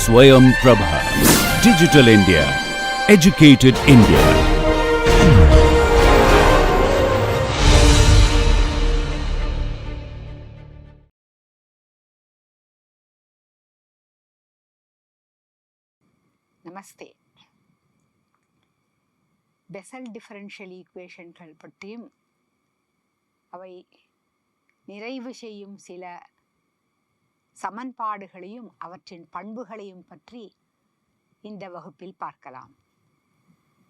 Swayam Prabha. Digital India. Educated India. நமஸ்தே. Bessel differential ஈக்குவேஷன்கள் பற்றியும் அவை நிறைவு செய்யும் சில சமன்பாடுகளையும் அவற்றின் பண்புகளையும் பற்றி இந்த வகுப்பில் பார்க்கலாம்.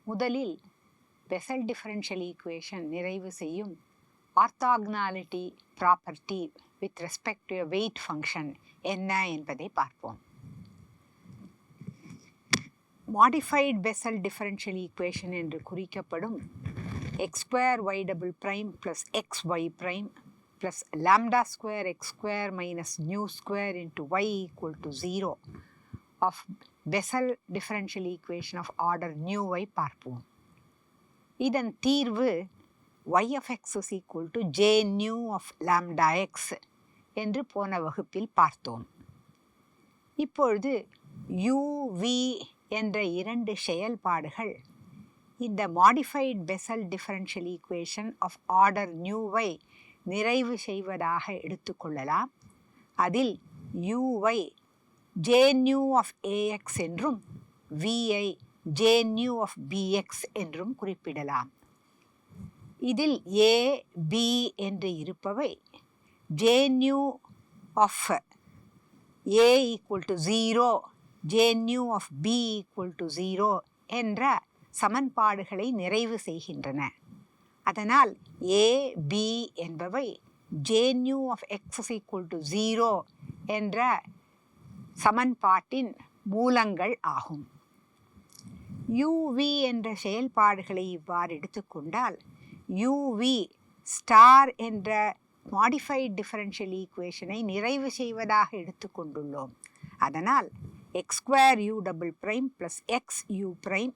முதலில் பெசல் டிஃபரன்ஷியல் ஈக்குவேஷன் நிறைவு செய்யும் orthogonality property with respect to weight function என்ன என்பதை பார்ப்போம். மாடிஃபைட் பெசல் டிஃபரன்ஷியல் ஈக்குவேஷன் என்று குறிக்கப்படும் x square y double prime plus xy prime plus lambda square x square minus nu square into y equal to 0 of Bessel differential equation of order nu ஐ பார்ப்போம். இதன் தீர்வு y of x is equal to j nu of lambda x என்று போன வகுப்பில் பார்த்தோம். இப்பொழுது u, v என்ற இரண்டு செயல்பாடுகள் இந்த modified Bessel differential equation of order நியூவை நிறைவு செய்வதாக எடுத்துக்கொள்ளலாம். அதில் யூவை ஜே நியூ ஆஃப் ஏஎக்ஸ் என்றும் V J nu of BX என்றும் குறிப்பிடலாம். இதில் ஏ பி என்று இருப்பவை J nu of A equal to 0 J nu of B equal to 0 என்ற சமன்பாடுகளை நிறைவு செய்கின்றன. அதனால் ஏ பி என்பவை J nu of X equal to 0 என்ற சமன்பாட்டின் மூலங்கள் ஆகும். யூவி என்ற செயல்பாடுகளை இவ்வாறு எடுத்துக்கொண்டால் யூவி ஸ்டார் என்ற மாடிஃபைட் டிஃபரன்ஷியல் ஈக்குவேஷனை நிறைவு செய்வதாக எடுத்துக்கொண்டுள்ளோம். அதனால் x square u double prime plus x u prime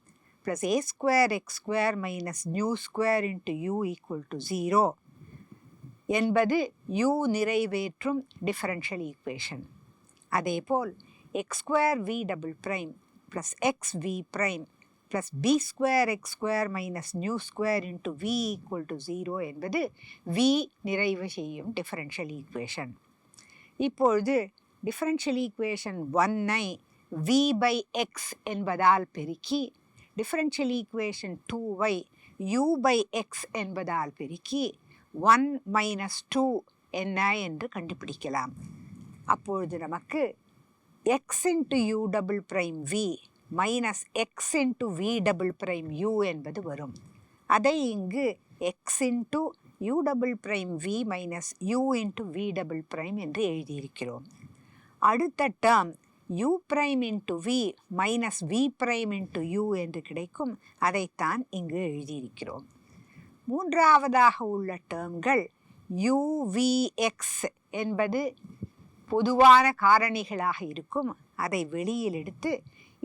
plus a square x square minus nu square into u equal to 0 என்பது u நிறைவேற்றும் டிஃபரன்ஷியல் ஈக்குவேஷன். அதேபோல் x square v double prime plus x v prime plus b square x square minus nu square into v equal to 0 என்பது v நிறைவு செய்யும் differential equation. இப்பொழுது differential equation 1ஐ v by x என்பதால் பெருக்கி differential equation 2ஐ u by x என்பதால் பெருக்கி 1 minus 2 என்ன என்று கண்டுபிடிக்கலாம். அப்பொழுது நமக்கு x into u double prime v minus x into v double prime u என்பது வரும். அதை இங்கு x into u double prime v minus u into v double prime என்று எழுதியிருக்கிறோம். அடுத்த term u prime into v minus v prime into u என்று கிடைக்கும். அதைத்தான் இங்கு எழுதியிருக்கிறோம். மூன்றாவதாக உள்ள டேர்ம்கள் u v x என்பது பொதுவான காரணிகளாக இருக்கும். அதை வெளியில் எடுத்து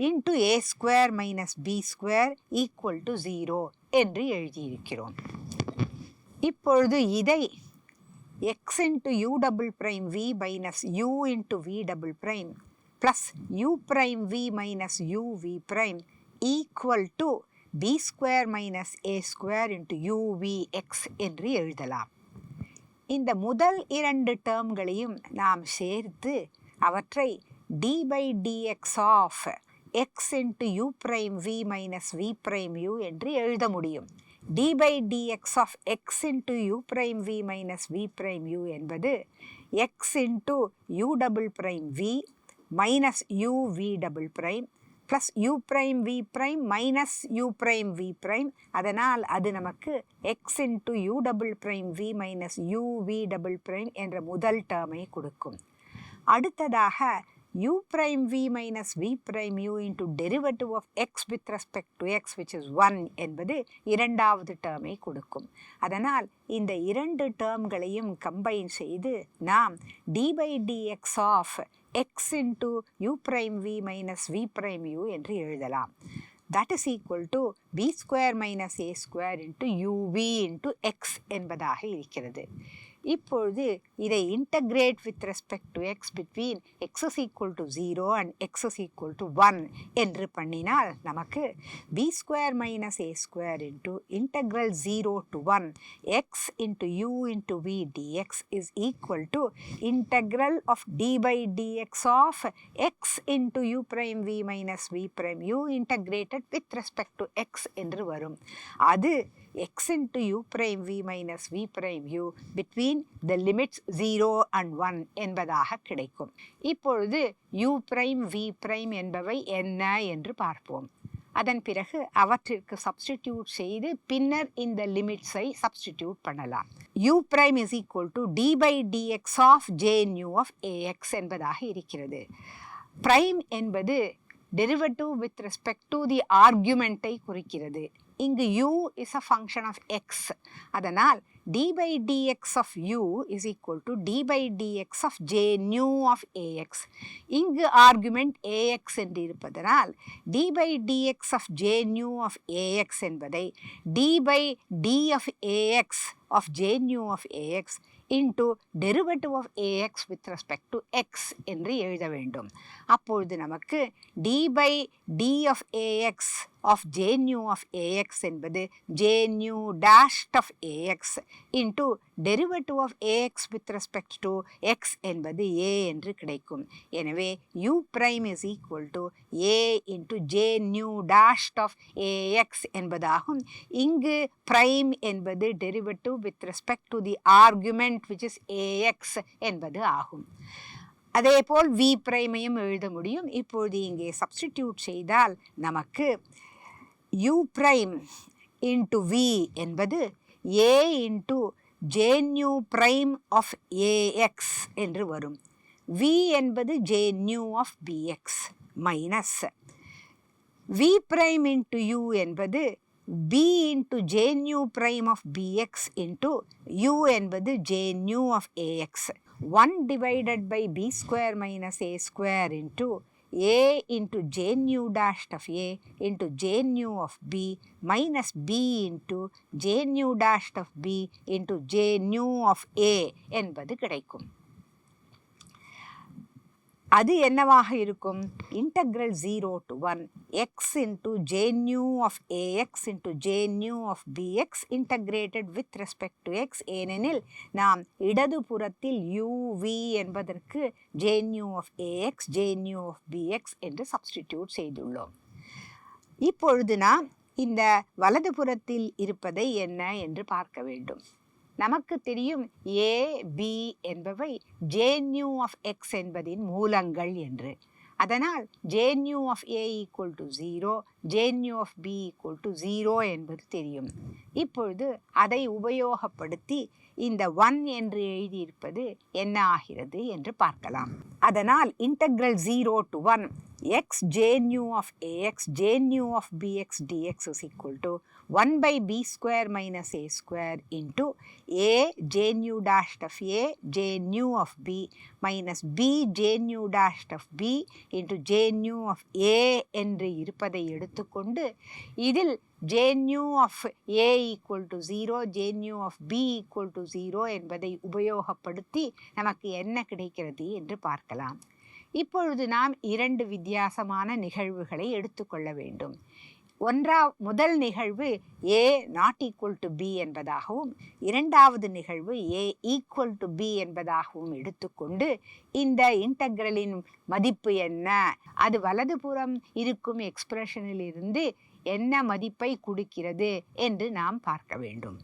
into a square minus b square equal to 0 என்று எழுதியிருக்கிறோம். இப்பொழுது இதை x into u double prime v minus u into v double prime plus u prime v minus u v prime equal to b square minus a square into u v x என்று எழுதலாம். இந்த முதல் இரண்டு டேர்ம்களையும் நாம் சேர்த்து அவற்றை d by dx of x into u prime v minus v prime u என்று எழுத முடியும். d by dx of x into u prime v minus v prime u என்பது x into u double prime v minus u v double prime plus u prime v prime minus u prime v prime. அதனால் அது நமக்கு x into u double prime v minus u v double prime என்ற முதல் டேர்மை கொடுக்கும். அடுத்ததாக u prime v minus v prime u into derivative of x with respect to x which is 1 என்பது இரண்டாவது டேர்மை கொடுக்கும். அதனால் இந்த இரண்டு டேர்ம்களையும் கம்பைன் செய்து நாம் d by dx of x into u prime v minus v prime u என்று எழுதலாம். That is equal to b square minus a square into uv into x என்பதாக இருக்கிறது. இப்பொழுது இதை integrate with respect to X between X is equal to 0 and X is equal to 1 என்று பண்ணினால் நமக்கு B square minus A square into integral 0 to 1 X into U into V dx is equal to integral of D by dx of X into U prime V minus V prime U integrated with respect to X என்று வரும். அது x into u prime v minus v prime u between the limits 0 and 1 என்பதாக கிடைக்கும். இப்பொழுது u prime v prime என்பவை என்ன என்று பார்ப்போம். அதன் பிறகு அவற்றிற்கு சப்ஸ்டிடியூட் செய்து பின்னர் இந்த லிமிட்ஸை சப்ஸ்டிடியூட் பண்ணலாம். u prime is equal to d by dx of j nu of ax என்பதாக இருக்கிறது. prime என்பது derivative with respect to the argument ஐ குறிக்கிறது. இங்கு u is a function of x. அதனால் d by dx of u is equal to d by dx of j nu of ax. இங்கு argument ax என்று இருப்பதனால் d by dx of j nu of ax என்பதை d by d of ax of j nu of ax into derivative of ax with respect to x என்று எழுத வேண்டும். அப்பொழுது நமக்கு d by d of ax of j nu of ax என்பது j nu dashed of ax into derivative of ax with respect to x என்பது a என்று கிடைக்கும். எனவே u prime is equal to a into j nu dashed of ax என்பதாகும். இங்கு prime என்பது derivative with respect to the argument which is ax என்பது ஆகும். அதேபோல் v பிரைமையும் எழுத முடியும். இப்பொழுது இங்கே சப்ஸ்டிடியூட் செய்தால் நமக்கு u prime into v என்பது a into j nu prime of ax என்று வரும். v என்பது j nu of bx minus v prime into u என்பது b into j nu prime of bx into u என்பது j nu of ax. 1 divided by b square minus a square into a into j nu dashed of a into j nu of b minus b into j nu dashed of b into j nu of a என்பது கிடைக்கும். அது என்னவாக இருக்கும்? integral 0 to 1 x into j nu of ax into j nu of bx integrated with respect to x. ஏனெனில் நாம் இடது புறத்தில் u v என்பதற்கு j nu of ax j nu of bx என்று சப்ஸ்டிடியூட் செய்துள்ளோம். இப்பொழுது நாம் இந்த வலது புறத்தில் இருப்பதை என்ன என்று பார்க்க வேண்டும். நமக்கு தெரியும் a b என்பவை j nu of x என்பதின் மூலங்கள் என்று. அதனால் j nu of a equal to 0, j nu of b equal to 0 என்பது தெரியும். இப்பொழுது அதை உபயோகப்படுத்தி இந்த 1 என்று எழுதியிருப்பது என்ன ஆகிறது என்று பார்க்கலாம். அதனால் integral 0 to 1 x j nu of ax j nu of bx dx is equal to 1 by b square minus a square into a j nu dashed of a j nu of b minus b j nu dashed of b into j nu of a என்று இருப்பதை எடுத்துக்கொண்டு இதில் j nu of a equal to 0, j nu of b equal to 0 என்பதை உபயோகப்படுத்தி நமக்கு என்ன கிடைக்கிறது என்று பார்க்கலாம். இப்பொழுது நாம் இரண்டு வித்தியாசமான நிகழ்வுகளை எடுத்துக்கொள்ள வேண்டும். முதல் நிகழ்வு a not equal to b என்பதாகவும் இரண்டாவது நிகழ்வு a equal to b என்பதாகவும் எடுத்துக்கொண்டு இந்த இன்டகிரலின் மதிப்பு என்ன, அது வலதுபுறம் இருக்கும் எக்ஸ்பிரஷனில் இருந்து என்ன மதிப்பை கொடுக்கிறது என்று நாம் பார்க்க வேண்டும்.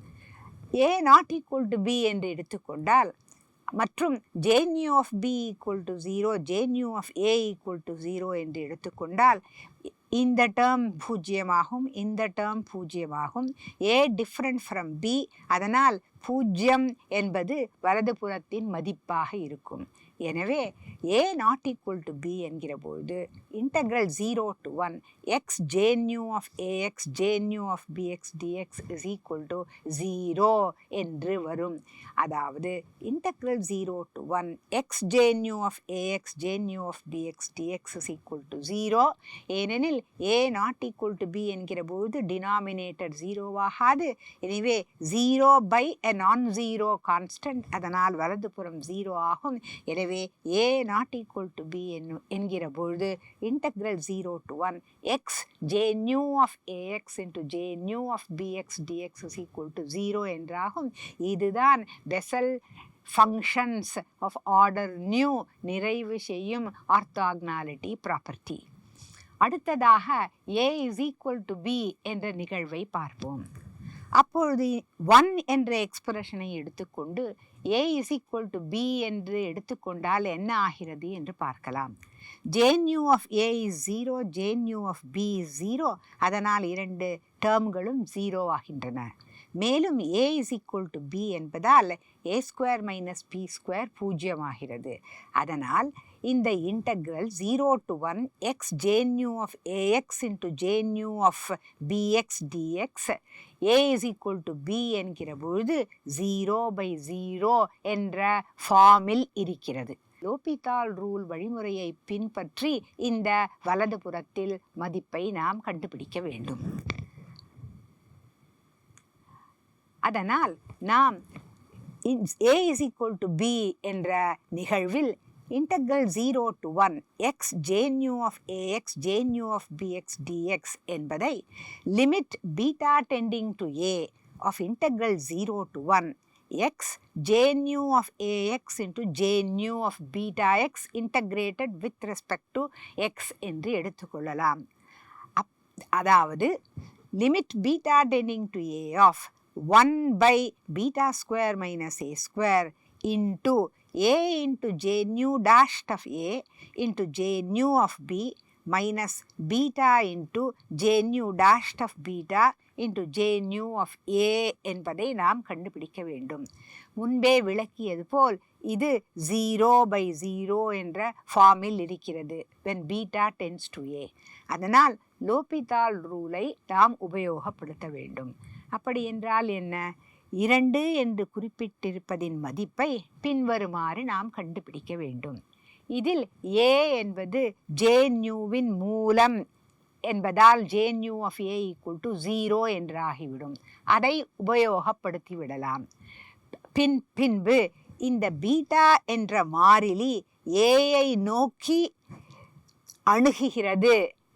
a not equal to b என்று எடுத்துக்கொண்டால் மற்றும் j nu of b equal to 0, j nu of a equal to 0 என்று எடுத்துக்கொண்டால் இந்த டேர்ம் பூஜ்ஜியமாகும், இந்த டேர்ம் பூஜ்ஜியமாகும். a different from b, அதனால் 0 என்பது வலதுபுறத்தின் மதிப்பாக இருக்கும். எனவே a not equal to b என்கிற பொழுது integral 0 to 1 x j nu of ax j nu of bx dx is equal to 0 என்று வரும். அதாவது integral 0 to 1 x j nu of ax j nu of bx dx is equal to 0. ஏனெனில் a not equal to b என்கிற போது denominator 0 ஆகாது. எனவே 0 by a நான் zero constant, அதனால் வலதுபுறம் 0 ஆகும். எனவே a not equal to b என்கிற பொழுது integral 0 to 1 x j nu of ax into j nu of bx dx is equal to 0 என்றாகும். இதுதான் Bessel functions of order nu நிறைவு செய்யும் ஆர்த்தோகனாலிட்டி ப்ராப்பர்ட்டி. அடுத்ததாக a is equal to b என்ற நிகழ்வை பார்ப்போம். அப்பொழுது 1 என்ற எக்ஸ்பிரஷனை எடுத்துக்கொண்டு a is equal to b என்று எடுத்துக்கொண்டால் என்ன ஆகிறது என்று பார்க்கலாம். j nu of a is 0, j nu of b is 0. அதனால் இரண்டு டேர்ம்களும் 0 ஆகின்றன. மேலும் a is equal to b என்பதால் a square minus b square 0 ஆகிறது. அதனால் இந்த integral 0 to 1 x j nu of ax into j nu of bx dx a is equal to b என்கிற பொழுது 0/0 என்ற ஃபார்மில் இருக்கிறது. லோபிதால் ரூல் வழிமுறையை பின்பற்றி இந்த வலதுபுறத்தில் மதிப்பை நாம் கண்டுபிடிக்க வேண்டும். அதனால் நாம் a is equal to b என்ற நிகழ்வில் integral 0 to 1 x j nu of ax j nu of bx dx என்பதை limit beta tending to a of integral 0 to 1 x j nu of ax into j nu of beta x integrated with respect to x என்று எடுத்துக்கொள்ளலாம். அதாவது limit beta tending to a of 1 by beta square minus a square into a into j nu dashed of a into j nu of b minus beta into j nu dashed of beta into j nu of a என்பதை நாம் கண்டுபிடிக்க வேண்டும். முன்பே விளக்கியது போல் இது 0/0 என்ற ஃபார்மில் இருக்கிறது when beta tends to a. அதனால் லோபிதால் ரூலை நாம் உபயோகப்படுத்த வேண்டும். அப்படி என்றால் என்ன? 2 என்று குறிப்பிட்டிருப்பதின் மதிப்பை பின்வருமாறு நாம் கண்டுபிடிக்க வேண்டும். இதில் a என்பது j nuவின் மூலம் என்பதால் j nu of a equal to 0 என்றாகிவிடும். அதை உபயோகப்படுத்தி விடலாம். பின்பு இந்த பீட்டா என்ற மாறிலி ஏயை நோக்கி அணுகுகிறது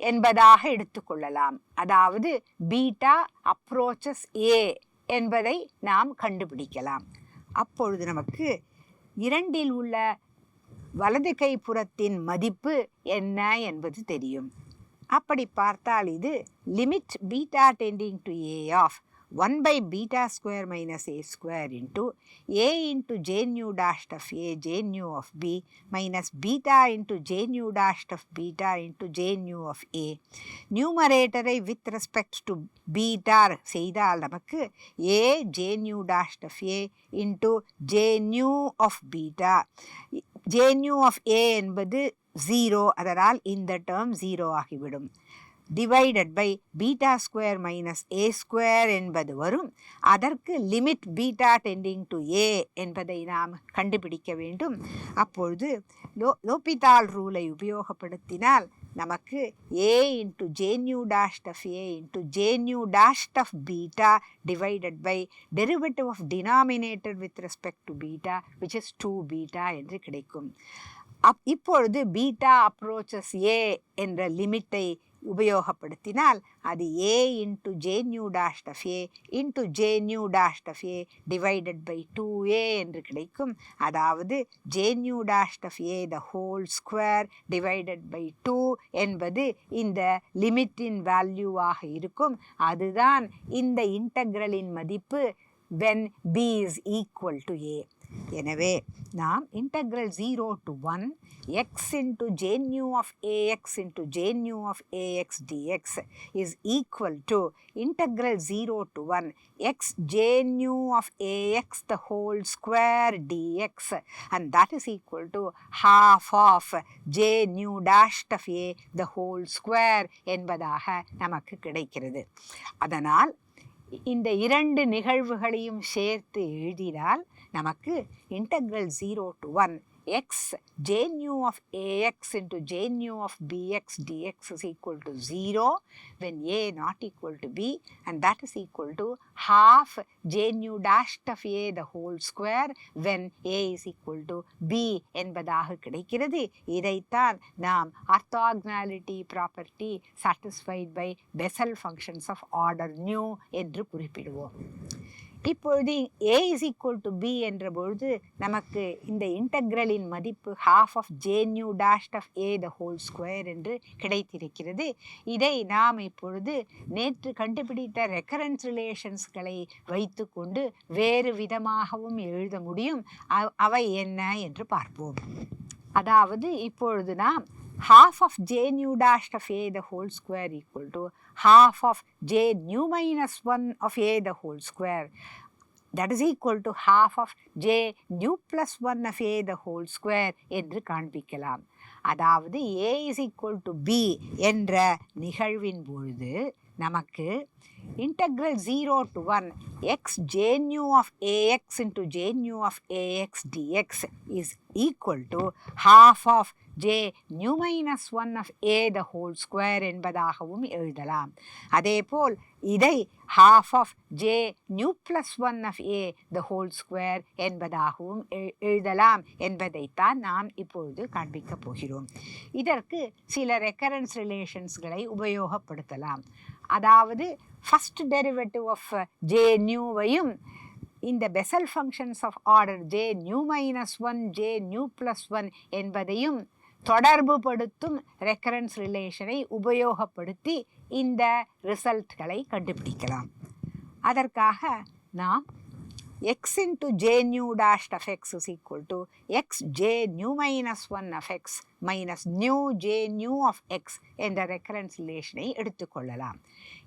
என்பதாக எடுத்துக்கொள்ளலாம். அதாவது பீட்டா அப்ரோச்சஸ் ஏ என்பதை நாம் கண்டுபிடிக்கலாம். அப்பொழுது நமக்கு 2இல் உள்ள வலது கை புறத்தின் மதிப்பு என்ன என்பது தெரியும். அப்படி பார்த்தால் இது limit beta tending to A of 1 by beta square minus a square into a into j nu dashed of a j nu of b minus beta into j nu dashed of beta into j nu of a. நியூமரேட்டரை with respect to beta செய்தால் நமக்கு a j nu dashed of a into j nu of beta. j nu of a என்பது 0, அதனால் இந்த term 0 ஆகிவிடும். divided by beta square minus a square என்பது வரும். அதற்கு limit beta tending to a என்பதை நாம் கண்டுபிடிக்க வேண்டும். அப்பொழுது லோபிதால் ரூலை உபயோகப்படுத்தினால் நமக்கு a into j nu dashed of a into j nu dashed of beta divided by derivative of denominator with respect to beta which is 2 beta என்று கிடைக்கும். இப்பொழுது பீட்டா அப்ரோச்சஸ் a என்ற லிமிட்டை உபயோகப்படுத்தினால் அது a into j nu dashed of a into j nu dashed of a divided by 2a என்று கிடைக்கும். அதாவது j nu dashed of a the whole square divided by 2 என்பது இந்த லிமிட்டின் வேல்யூவாக இருக்கும். அதுதான் இந்த இன்டெக்ரலின் மதிப்பு when b is equal to a. எனவே நாம் integral 0 to 1 x into j nu of ax into j nu of ax dx is equal to integral 0 to 1 x j nu of ax the whole square dx, and that is equal to half of j nu dashed of a the whole square என்பதாக நமக்கு கிடைக்கிறது. அதனால் இந்த இரண்டு நிகழ்வுகளையும் சேர்த்து எழுதினால் நமக்கு integral 0 to 1 x j nu of ax into j nu of bx dx is equal to 0 when a not equal to b, and that is equal to half j nu dashed of a the whole square when a is equal to b என்பதாக கிடைக்கிறது. இதைத்தான் நாம் orthogonality property satisfied by Bessel functions of order nu என்று குறிப்பிடுவோம். இப்பொழுது a is equal to b என்ற பொழுது நமக்கு இந்த இன்டெக்ரலின் மதிப்பு half of j nu dashed of a the whole square என்று கிடைத்திருக்கிறது. இதை நாம் இப்பொழுது நேற்று கண்டுபிடித்த ரெக்கரன்ஸ் ரிலேஷன்ஸ்களை வைத்துக்கொண்டு வேறு விதமாகவும் எழுத முடியும். அவை என்ன என்று பார்ப்போம். அதாவது இப்பொழுது நாம் half of j nu dashed of a the whole square equal to half of j nu minus 1 of a the whole square, that is equal to half of j nu plus 1 of a the whole square என்று காண்பிக்கலாம். அதாவது a is equal to b என்ற நிகழ்வின் பொழுது நமக்கு integral 0 to 1 x j nu of ax into j nu of ax dx is equal to half of j nu minus 1 of a the whole square என்பதாகவும் எழுதலாம். அதேபோல் இதை half of j nu plus 1 of a the whole square என்பதாகவும் எழுதலாம் என்பதைத்தான் நாம் இப்பொழுது காண்பிக்கப் போகிறோம். இதற்கு சில ரெக்கரன்ஸ் ரிலேஷன்ஸ்களை உபயோகப்படுத்தலாம். அதாவது ஃபர்ஸ்ட் டெரிவேட்டிவ் ஆஃப் j நியூவையும் இந்த Bessel functions of order j nu minus 1 j nu plus 1 என்பதையும் தொடர்பு படுத்தும் ரெக்கரன்ஸ் ரிலேஷனை உபயோகப்படுத்தி இந்த ரிசல்ட்களை கண்டுபிடிக்கலாம். அதற்காக நாம் x into j nu dashed of x is equal to x j nu minus 1 of x minus nu j nu of x என்ற ரெக்கரன்ஸ் ரிலேஷனை எடுத்துக்கொள்ளலாம்.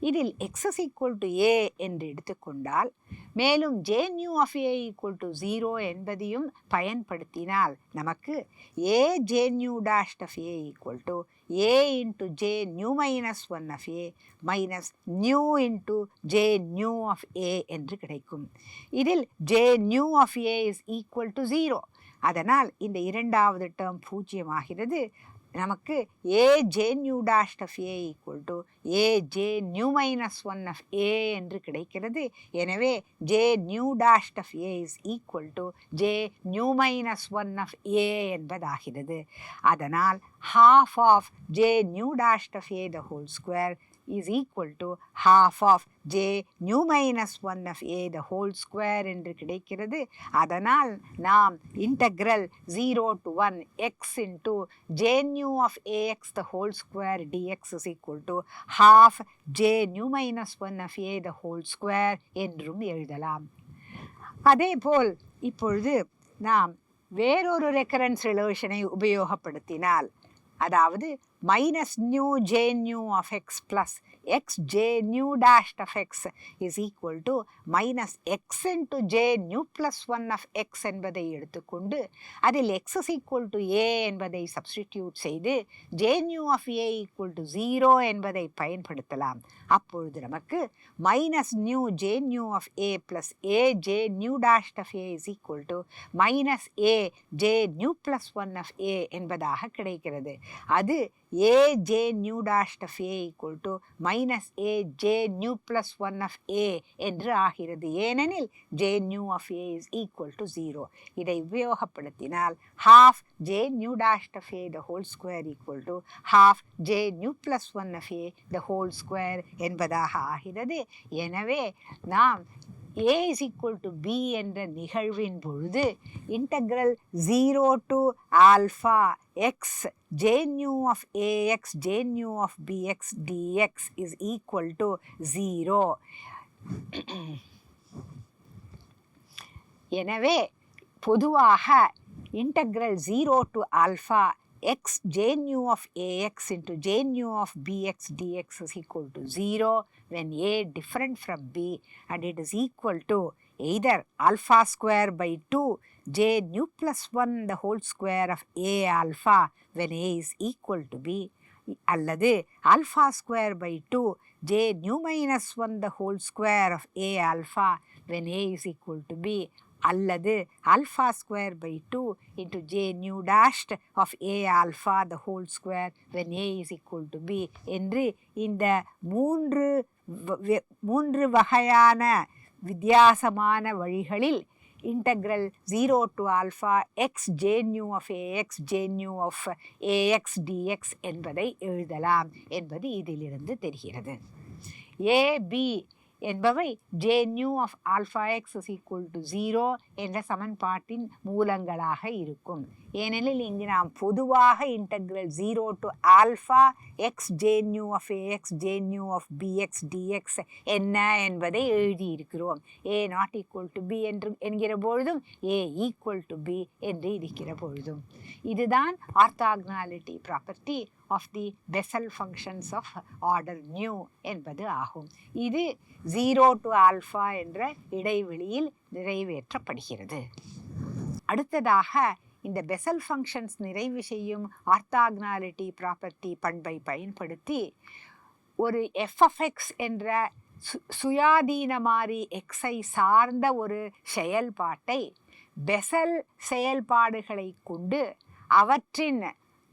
இதில் x is equal to a என்று எடுத்துக்கொண்டால் மேலும் j nu of a equal to 0 என்பதையும் பயன்படுத்தினால் நமக்கு a j nu dashed of a equal to a into j nu minus 1 of a minus nu into j nu of a என்று கிடைக்கும். இதில் j nu of a is equal to 0. அதனால் இந்த இரண்டாவது term பூஜ்ஜியமாகிறது. நமக்கு a j nu dashed of a equal to a j nu minus 1 of a என்று கிடைக்கிறது. எனவே j nu dashed of a is equal to j nu minus 1 of a என்பதாகிறது. அதனால் half of j nu dashed of a the whole square is equal to half of j nu minus 1 of a the whole square என்று கிடைக்கிறது. அதனால் நாம் integral 0 to 1 x into j nu of ax the whole square dx is equal to half j nu minus 1 of a the whole square என்றும் எழுதலாம். அதேபோல் இப்பொழுது நாம் வேறொரு ரெக்கரன்ஸ் ரிலேஷனை உபயோகப்படுத்தினால், அதாவது minus nu j nu of x plus x j nu dashed of x is equal to minus x into j nu plus 1 of x என்பதை எடுத்துக்கொண்டு அதில் x is equal to a என்பதை சப்ஸ்டிடியூட் செய்து j nu of a equal to 0 என்பதை பயன்படுத்தலாம். அப்பொழுது நமக்கு minus nu j nu of a plus a j nu dashed of a is equal to minus a j nu plus 1 of a என்பதாக கிடைக்கிறது. அது a j nu dashed of a equal to minus a j nu plus 1 of a என்று ஆகிறது. ஏனெனில் j nu of a is equal to 0. இதை உபயோகப்படுத்தினால் half j nu dashed of a the whole square equal to half j nu plus 1 of a the whole square என்பதாக ஆகிறது. எனவே நாம் a is equal to b என்ற நிகழ்வின் பொழுது integral 0 to alpha x j nu of ax j nu of bx dx is equal to 0. எனவே பொதுவாக integral 0 to alpha x j nu of ax into j nu of bx dx is equal to 0 when a different from b and it is equal to either alpha square by 2 j nu plus 1 the whole square of a alpha when a is equal to b, அல்லது alpha square by 2 j nu minus 1 the whole square of a alpha when a is equal to b, அல்லது alpha square by 2 into j nu dashed of a alpha the whole square when a is equal to b என்று இந்த மூன்று வகையான வித்தியாசமான வழிகளில் integral 0 to alpha x j nu of ax j nu of ax dx என்பதை எழுதலாம் என்பது இதிலிருந்து தெரிகிறது. a b என்பவை j nu of alpha x is equal to 0 என்ற சமன்பாட்டின் மூலங்களாக இருக்கும். ஏனெனில் இங்கு நாம் பொதுவாக integral 0 to alpha x j nu of ax j nu of bx dx என்ன என்பதை எழுதியிருக்கிறோம். a not equal to b என்று என்கிற பொழுதும் a equal to b என்று இருக்கிற பொழுதும். இதுதான் orthogonality property of the Bessel functions of order nu என்பது ஆகும். இது 0 to alpha என்ற இடைவெளியில் நிறைவேற்றப்படுகிறது. அடுத்ததாக இந்த பெசல் ஃபங்க்ஷன்ஸ் நிறைவு செய்யும் ஆர்த்தாகனாலிட்டி ப்ராப்பர்ட்டி பண்பை பயன்படுத்தி ஒரு f(x) என்ற சுயாதீன மாறி xஐ சார்ந்த ஒரு செயல்பாட்டை பெசல் செயல்பாடுகளை கொண்டு அவற்றின்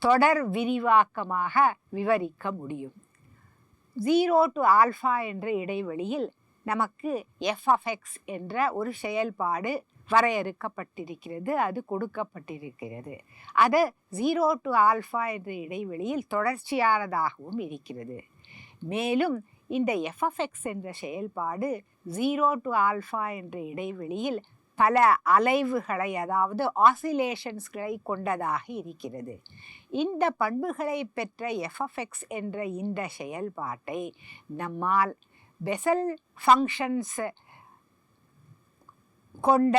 தொடர் விரிவாக்கமாக விவரிக்க முடியும். 0 to alpha என்ற இடைவெளியில் நமக்கு f(x) என்ற ஒரு செயல்பாடு வரையறுக்கப்பட்டிருக்கிறது, அது கொடுக்கப்பட்டிருக்கிறது. அது 0 to alpha என்ற இடைவெளியில் தொடர்ச்சியானதாகவும் இருக்கிறது. மேலும் இந்த f(x) என்ற செயல்பாடு 0 to alpha என்ற இடைவெளியில் பல அலைவுகளை, அதாவது ஆசிலேஷன்ஸ்களை கொண்டதாக இருக்கிறது. இந்த பண்புகளை பெற்ற f(x) என்ற இந்த செயல்பாட்டை நம்மால் பெசல் ஃபங்க்ஷன்ஸ் கொண்ட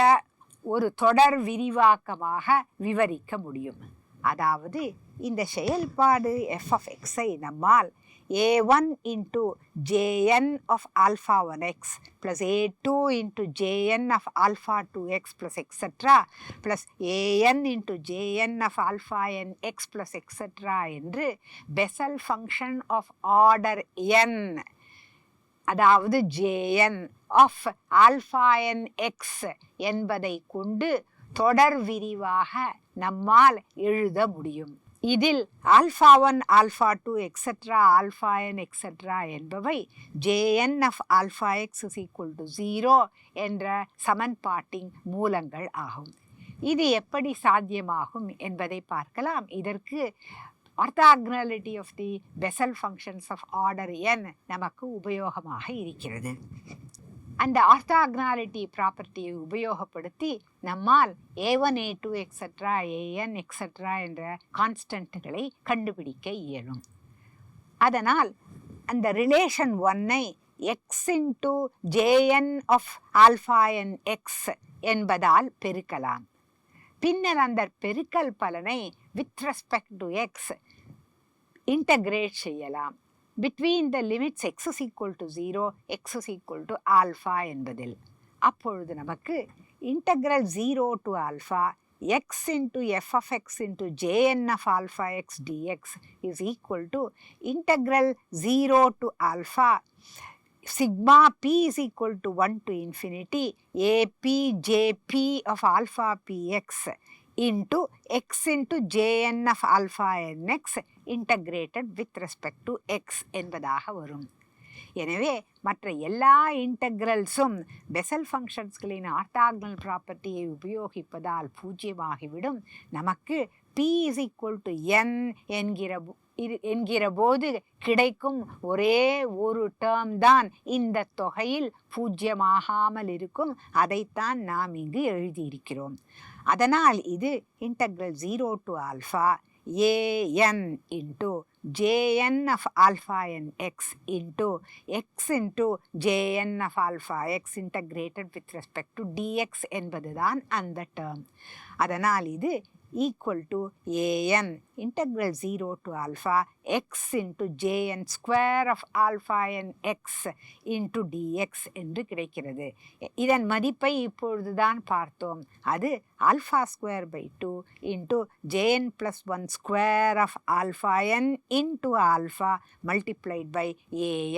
ஒரு தொடர் விரிவாக்கமாக விவரிக்க முடியும். அதாவது இந்த செயல்பாடு f(x)ஐ நம்மால் a1 into jn of alpha 1x plus a2 into jn of alpha 2x plus etc. plus an into jn of alpha n x plus etc. என்று Bessel function of order n, அதாவது jn of alpha n x என்பதை கொண்டு தொடர் விரிவாக நம்மால் எழுத முடியும். இதில் alpha 1, alpha 2, etc., alpha n, etc. என்பவை jn of alpha x is equal to 0 என்ற சமன்பாட்டின் மூலங்கள் ஆகும். இது எப்படி சாத்தியமாகும் என்பதை பார்க்கலாம். இதற்கு orthogonality of the Bessel functions of order n நமக்கு உபயோகமாக இருக்கிறது. அந்த ஆர்த்தாகனாலிட்டி ப்ராப்பர்ட்டியை உபயோகப்படுத்தி நம்மால் a1, a2, etc., an, etc. என்ற கான்ஸ்டன்ட்டுகளை கண்டுபிடிக்க இயலும். அதனால் அந்த ரிலேஷன் 1ஐ x into jn of alpha n x என்பதால் பெருக்கலாம். பின்னர் அந்த பெருக்கல் பலனை with respect to x integrate செய்யலாம். between the limits x is equal to 0, x is equal to alpha என்பதில். அப்பொழுது நமக்கு integral 0 to alpha x into f of x into jn of alpha x dx is equal to integral 0 to alpha sigma p is equal to 1 to infinity ap jp of alpha px into x into jn of alpha nx integrated with respect to x என்பதாக வரும். எனவே மற்ற எல்லா இன்டெக்ரல்ஸும் Bessel ஃபங்க்ஷன்ஸ்களின் ஆர்த்தாகனல் ப்ராப்பர்ட்டியை உபயோகிப்பதால் பூஜ்யமாகிவிடும். நமக்கு p is equal to n என்கிற போது கிடைக்கும் ஒரே ஒரு டேர்ம் தான் இந்த தொகையில் பூஜ்யமாகாமல் இருக்கும். அதைத்தான் நாம் இங்கு எழுதியிருக்கிறோம். அதனால் இது integral 0 to alpha an into jn of alpha n x into x into jn of alpha x integrated with respect to dx என்பதுதான் அந்த டேர்ம். அதனால் இது equal to an integral 0 to alpha x into jn square of alpha n x into dx என்று கிடைக்கிறது. இதன் மதிப்பை இப்பொழுதுதான் பார்த்தோம். அது alpha square by 2 into jn plus 1 square of alpha n into alpha multiplied by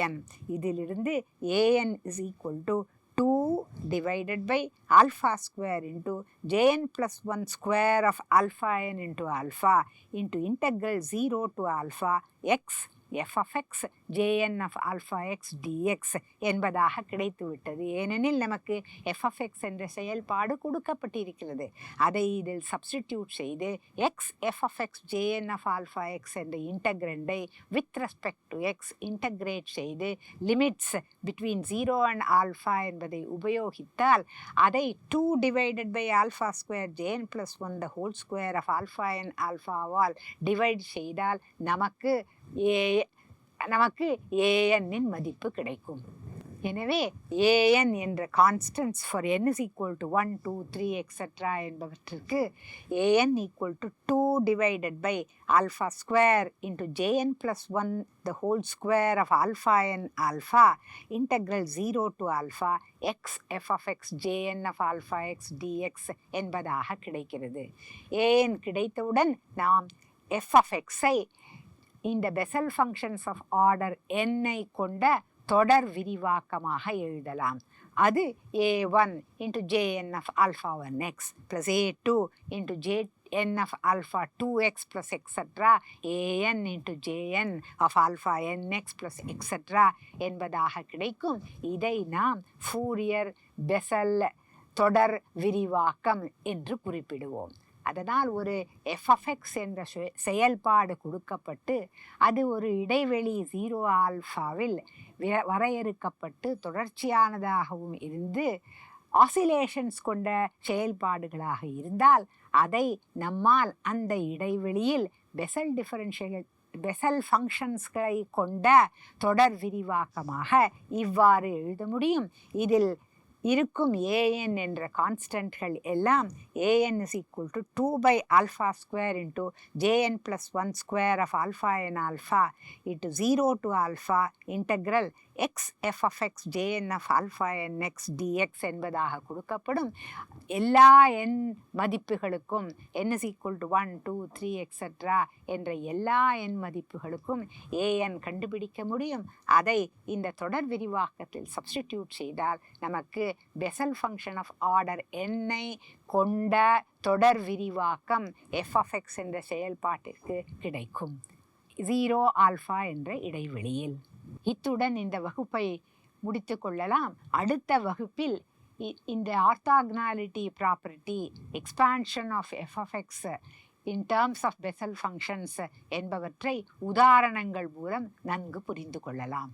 an. இதிலிருந்து an is equal to 2 divided by alpha square into jn plus 1 square of alpha n into alpha into integral 0 to alpha x f of x jn of alpha x dx என்பதாக கிடைத்துவிட்டது. ஏனெனில் நமக்கு f of x என்ற செயல்பாடு கொடுக்கப்பட்டிருக்கிறது. அதை இதில் substitute செய்து x f of x jn of alpha x என்ற இன்டகிரண்டை with respect to x integrate செய்து லிமிட்ஸ் between 0 and alpha என்பதை உபயோகித்தால் அதை 2 divided by alpha square jn plus 1 the whole square of alpha n alphaவால் டிவைட் செய்தால் நமக்கு an மதிப்பு கிடைக்கும். எனவே an என்ற constants for n is equal to 1, 2, 3 etc. என்பவற்றிற்கு an equal to 2 divided by alpha square into jn plus 1 the whole square of alpha n alpha integral 0 to alpha x f of x jn of alpha x dx என்பதாக கிடைக்கிறது. an கிடைத்தவுடன் நாம் f of x-ஐ இந்த Bessel functions of order n-ஐ கொண்ட தொடர் விரிவாக்கமாக எழுதலாம். அது a1 into jn of alpha 1x plus a2 into jn of alpha 2x plus etc. an into jn of alpha nx plus etc. என்பதாக கிடைக்கும். இதை நாம் ஃபூரியர் பெசல் தொடர் விரிவாக்கம் என்று குறிப்பிடுவோம். அதனால் ஒரு f of x என்ற செயல்பாடு கொடுக்கப்பட்டு அது ஒரு இடைவெளி 0 ஆல்ஃபாவில் வரையறுக்கப்பட்டு தொடர்ச்சியானதாகவும் இருந்து ஆசிலேஷன்ஸ் கொண்ட செயல்பாடுகளாக இருந்தால் அதை நம்மால் அந்த இடைவெளியில் பெசல் ஃபங்க்ஷன்ஸ்களை கொண்ட தொடர் விரிவாக்கமாக இவ்வாறு எழுத முடியும். இதில் இருக்கும் an என்ற கான்ஸ்டன்ட்கள் எல்லாம் an is equal to 2 by alpha square into jn plus 1 square of alpha n alpha into 0 to alpha integral x f of x jn of alpha n x dx என்பதாக கொடுக்கப்படும். எல்லா n மதிப்புகளுக்கும் n is equal to 1, 2, 3 etc. என்ற எல்லா n மதிப்புகளுக்கும் an கண்டுபிடிக்க முடியும். அதை இந்த தொடர் விரிவாக்கத்தில் சப்ஸ்டிடியூட் செய்தால் நமக்கு பெசல் ஃபங்க்ஷன் ஆஃப் ஆர்டர் n-ஐ கொண்ட தொடர் விரிவாக்கம் f of x என்ற செயல்பாட்டிற்கு கிடைக்கும் 0 ஆல்ஃபா என்ற இடைவெளியில். இத்துடன் இந்த வகுப்பை முடித்து கொள்ளலாம். அடுத்த வகுப்பில் இந்த orthogonality property expansion of f of x in terms of Bessel functions என்பவற்றை உதாரணங்கள் மூலம் நன்கு புரிந்து கொள்ளலாம்.